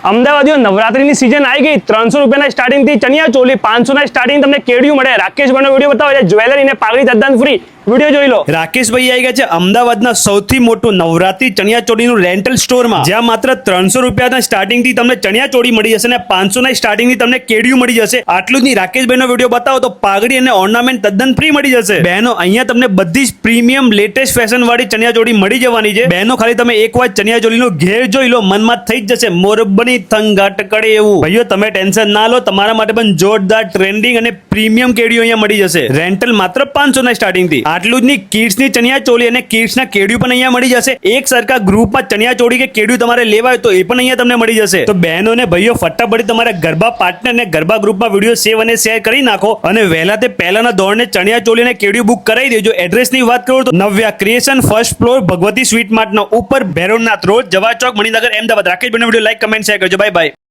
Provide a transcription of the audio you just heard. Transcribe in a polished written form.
અમદાવાદીઓ નવરાત્રીની season આવી ગઈ। 300 રૂપિયાના સ્ટાર્ટિંગથી ચણિયા ચોલી, 500 ના સ્ટાર્ટિંગ તમને કેડિયું મળે। રાકેશભાઈનો વિડીયો બતાવો, જ્વેલરી ને પાઘડી તદ્દન ફ્રી। વિડીયો જોઈ લો। રાકેશભાઈ આવી ગયા છે અમદાવાદના સૌથી મોટું નવરાત્રી ચણિયા ચોળીનું રેન્ટલ સ્ટોરમાં, જ્યાં માત્ર 300 રૂપિયાના સ્ટાર્ટિંગથી તમને ચણિયા ચોળી મળી જશે અને 500 ના સ્ટાર્ટિંગથી તમને કેડિયું મળી જશે। આટલું જ નહીં, રાકેશભાઈનો વિડીયો બતાવો તો પાઘડી અને ઓર્નામેન્ટ તદ્દન ફ્રી મળી જશે। બહેનો, અહીંયા તમને બધી જ પ્રીમિયમ લેટેસ્ટ ફેશન વાળી ચણિયા ચોળી મળી જવાની છે। બહેનો, ખાલી તમે એકવાર ચણિયા ચોળીનો ઘેર જોઈ લો, મનમાં થઈ જ જશે મોરબની થંગાટ કડે એવું। ભાઈઓ, તમે ટેન્શન ના લો, તમારા માટે પણ જોરદાર ટ્રેન્ડિંગ અને પ્રીમિયમ કેડિયું અહીંયા મળી જશે। રેન્ટલ માત્ર 500 ના સ્ટાર્ટિંગથી। આટલું જ નહીં, કિડ્સની ચણિયા ચોળી અને કિડ્સના કેડિયું પણ અહીંયા મળી જશે। એક સરખા ગ્રુપમાં ચણિયા ચોળી કે કેડિયું તમારે લેવા હોય તો એ પણ અહીંયા તમને મળી જશે। તો બહેનો ને ભાઈઓ, ફટાફટ તમારા ગરબા પાર્ટનર ને ગરબા ગ્રુપમાં વિડીયો સેવ અને શેર કરી નાખો અને વહેલા તે પહેલાના ધોરણે ચણિયા ચોળી અને કેડિયું બુક કરાવી દેજો। એડ્રેસની વાત કરું તો Navya creation, first floor, Bhagwati sweet માર્ટનો ઉપર, ભૈરવનાથ રોડ, જવાહર ચોક, મણિનગર, અમદાવાદ। રાકેશભાઈનો વિડીયો લાઈક, કમેન્ટ, શેર કરજો। Bye by.